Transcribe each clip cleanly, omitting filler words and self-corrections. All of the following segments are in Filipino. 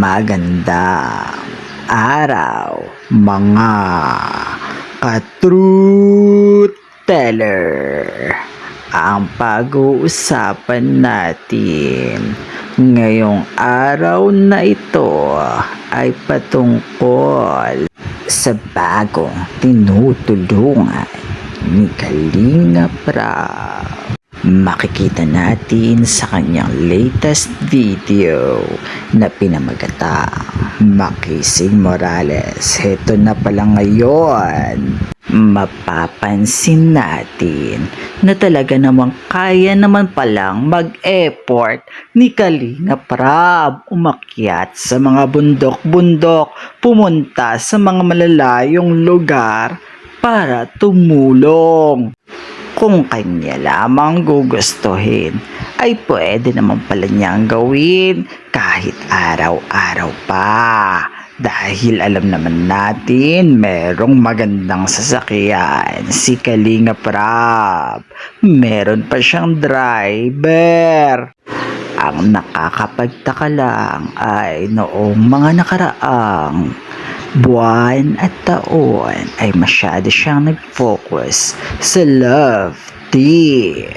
Magandang araw, mga ka-truth teller. Ang pag-uusapan natin ngayong araw na ito ay patungkol sa bagong tinutulungan ni Kalinga Prab. Makikita natin sa kanyang latest video na pinamagatang Makising Morales. Heto na pala ngayon, mapapansin natin na talaga namang kaya naman palang mag-effort ni Kalinga Prab umakyat sa mga bundok-bundok, pumunta sa mga malalayong lugar para tumulong. Kung kanya lamang gugustuhin, ay pwede naman pala niyang gawin kahit araw-araw pa. Dahil alam naman natin, merong magandang sasakyan si Kalinga Prab. Meron pa siyang driver. Ang nakakapagtaka lang ay noong mga nakaraang buwan at taon ay masyado siyang nag-focus sa love team.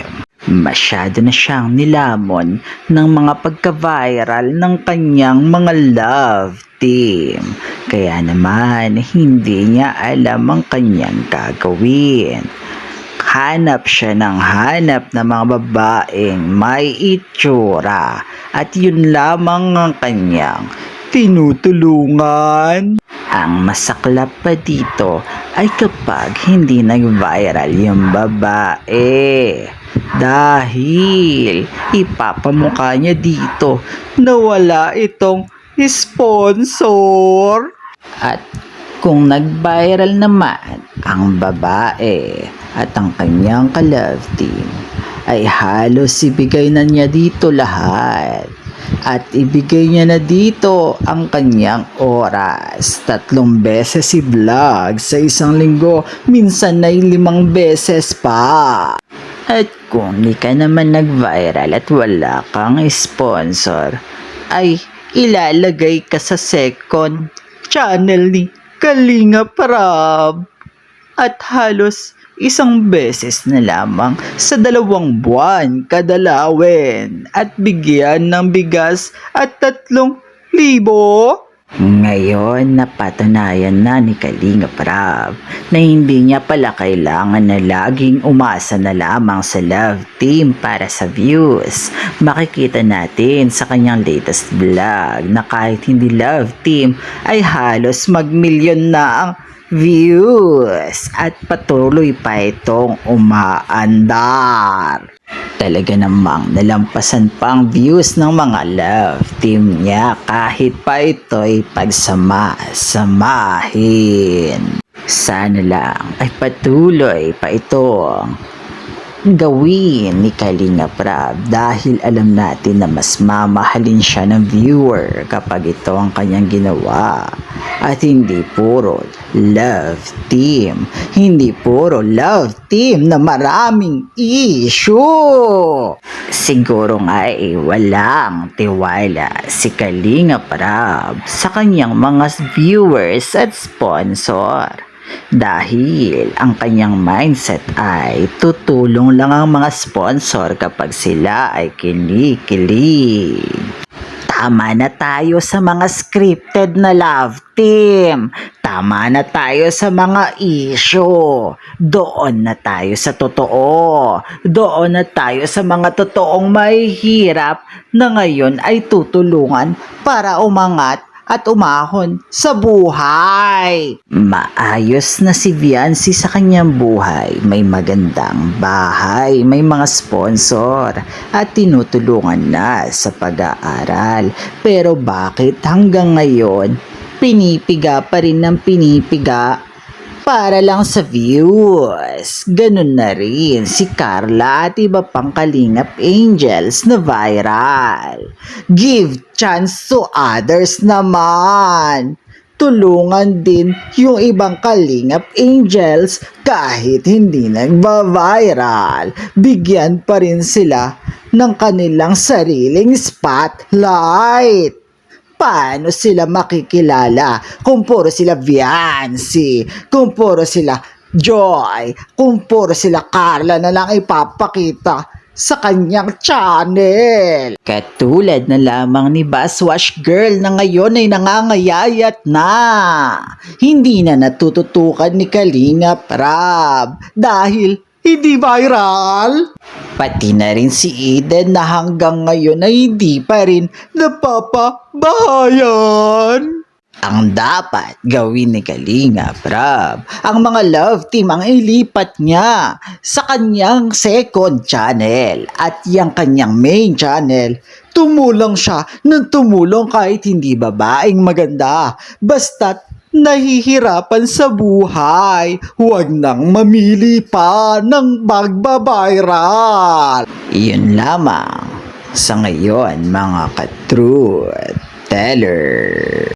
Masyado na siyang nilamon ng mga pagka-viral ng kanyang mga love team. Kaya naman hindi niya alam ang kanyang gagawin. Hanap siya ng hanap na mga babaeng may itsura at yun lamang ang kanyang tinutulungan. Ang masaklap pa dito ay kapag hindi nag-viral yung babae. Dahil ipapamukha niya dito na wala itong sponsor. At kung nag-viral naman ang babae at ang kanyang ka-love team, ay halos ibigay na niya dito lahat. At ibigay niya na dito ang kanyang oras. 3 beses i-vlog sa isang linggo, minsan ay 5 beses pa. At kung di ka naman nag-viral at wala kang sponsor, ay ilalagay ka sa second channel ni Kalinga Prab. At halos 1 beses na lamang sa 2 buwan kadalawin at bigyan ng bigas at 3,000. Ngayon napatunayan na ni Kalinga Prab na hindi niya pala kailangan na laging umasa na lamang sa love team para sa views. Makikita natin sa kanyang latest vlog na kahit hindi love team ay halos mag-milyon na ang views at patuloy pa itong umaandar. Talaga namang nalampasan pa ang views ng mga love team niya kahit pa ito'y pagsama-samahin. Sana lang ay patuloy pa itong gawin ni Kalinga Prab dahil alam natin na mas mamahalin siya ng viewer kapag ito ang kanyang ginawa. At hindi puro love team. Hindi puro love team na maraming issue. Siguro nga walang tiwala si Kalinga Prab sa kanyang mga viewers at sponsor. Dahil ang kanyang mindset ay tutulong lang ang mga sponsor kapag sila ay kinikilig. Tama na tayo sa mga scripted na love team. Tama na tayo sa mga issue. Doon na tayo sa totoo. Doon na tayo sa mga totoong mahihirap na ngayon ay tutulungan para umangat at umahon sa buhay. Maayos na si Viancy sa kanyang buhay. May magandang bahay, may mga sponsor at tinutulungan na sa pag-aaral. Pero bakit hanggang ngayon pinipiga pa rin ng pinipiga para lang sa views? Ganun na rin si Carla at iba pang Kalingap Angels na viral. Give chance to others naman. Tulungan din yung ibang Kalingap Angels kahit hindi nagba-viral. Bigyan pa rin sila ng kanilang sariling spotlight. paano sila makikilala kung puro sila Viancy, kung puro sila Joy, kung puro sila Carla na lang ipapakita sa kanyang channel. Katulad na lamang ni Baswash Girl na ngayon ay nangangayayat na. Hindi na natututukan ni Kalinga Prab dahil hindi viral. Pati na rin si Eden na hanggang ngayon ay hindi pa rin napapabahayan. Ang dapat gawin ni Kalinga Prab, ang mga love team ang ilipat niya sa kanyang second channel at yung kanyang main channel. Tumulong siya ng tumulong kahit hindi babaeng maganda. Basta't nahihirapan sa buhay, huwag nang mamili pa ng magbabiral. Iyon lamang sa ngayon mga ka-truth teller.